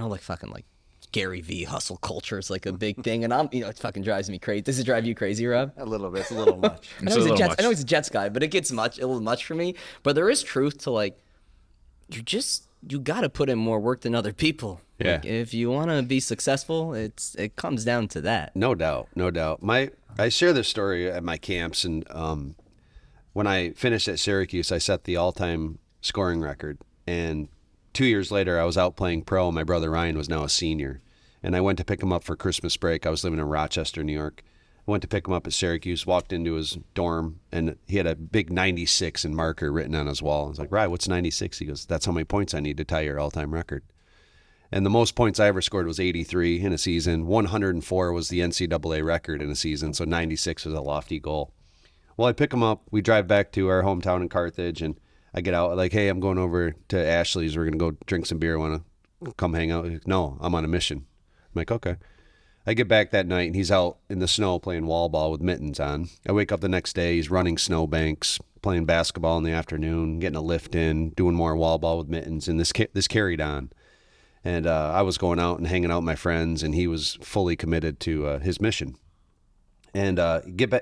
know, like fucking like Gary V hustle culture is like a big thing, and it fucking drives me crazy. Does it drive you crazy, Rob? A little bit. It's a little much. I know he's a Jets guy, but it gets a little much for me. But there is truth to like, you got to put in more work than other people. Yeah. Like, if you want to be successful, it comes down to that. No doubt. I share this story at my camps, and when I finished at Syracuse, I set the all-time scoring record, and 2 years later, I was out playing pro. My brother Ryan was now a senior, and I went to pick him up for Christmas break. I was living in Rochester, New York. I went to pick him up at Syracuse, walked into his dorm, and he had a big 96 in marker written on his wall. I was like, Ryan, what's 96? He goes, that's how many points I need to tie your all-time record. And the most points I ever scored was 83 in a season. 104 was the NCAA record in a season, so 96 was a lofty goal. Well, I pick him up. We drive back to our hometown in Carthage, and I get out like, hey, I'm going over to Ashley's. We're going to go drink some beer. Want to come hang out? Like, no, I'm on a mission. I'm like, okay. I get back that night, and he's out in the snow playing wall ball with mittens on. I wake up the next day. He's running snowbanks, playing basketball in the afternoon, getting a lift in, doing more wall ball with mittens, and this carried on. And I was going out and hanging out with my friends, and he was fully committed to his mission. And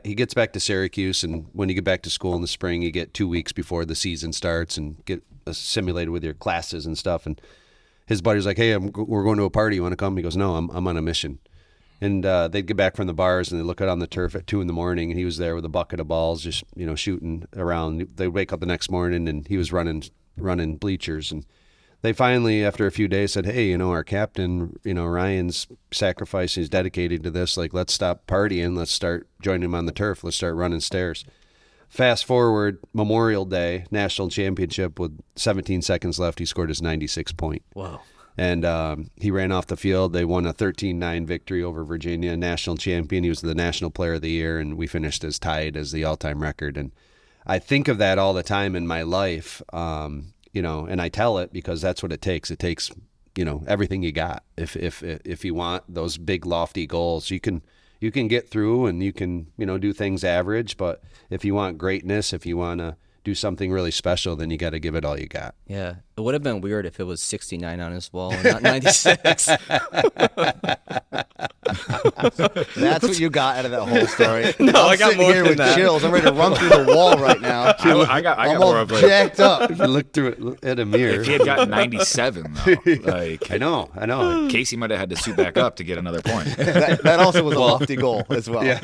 he gets back to Syracuse, and when you get back to school in the spring, you get 2 weeks before the season starts and get assimilated with your classes and stuff. And his buddy's like, hey, we're going to a party. You want to come? He goes, no, I'm on a mission. And they'd get back from the bars, and they'd look out on the turf at 2 a.m, and he was there with a bucket of balls just, shooting around. They'd wake up the next morning, and he was running bleachers. And they finally, after a few days, said, hey, our captain, Ryan's sacrificing, he's dedicated to this. Like, let's stop partying. Let's start joining him on the turf. Let's start running stairs. Fast forward, Memorial Day, national championship with 17 seconds left. He scored his 96 point. Wow. And he ran off the field. They won a 13-9 victory over Virginia, national champion. He was the national player of the year, and we finished as tied as the all-time record. And I think of that all the time in my life. And I tell it because that's what it takes. It takes, everything you got. If you want those big lofty goals, you can get through, and you can, do things average. But if you want greatness, if you want to do something really special, then you got to give it all you got. Yeah. It would have been weird if it was 69 on his wall and not 96. That's what you got out of that whole story. No, I'm I got sitting more here than with that. chills. I'm ready to run through the wall right now. I got I'm more all of like, jacked up. If you look through it at a mirror. if he had gotten 97, though, like I know. Casey might have had to suit back up to get another point. That also was a lofty goal as well. Yeah.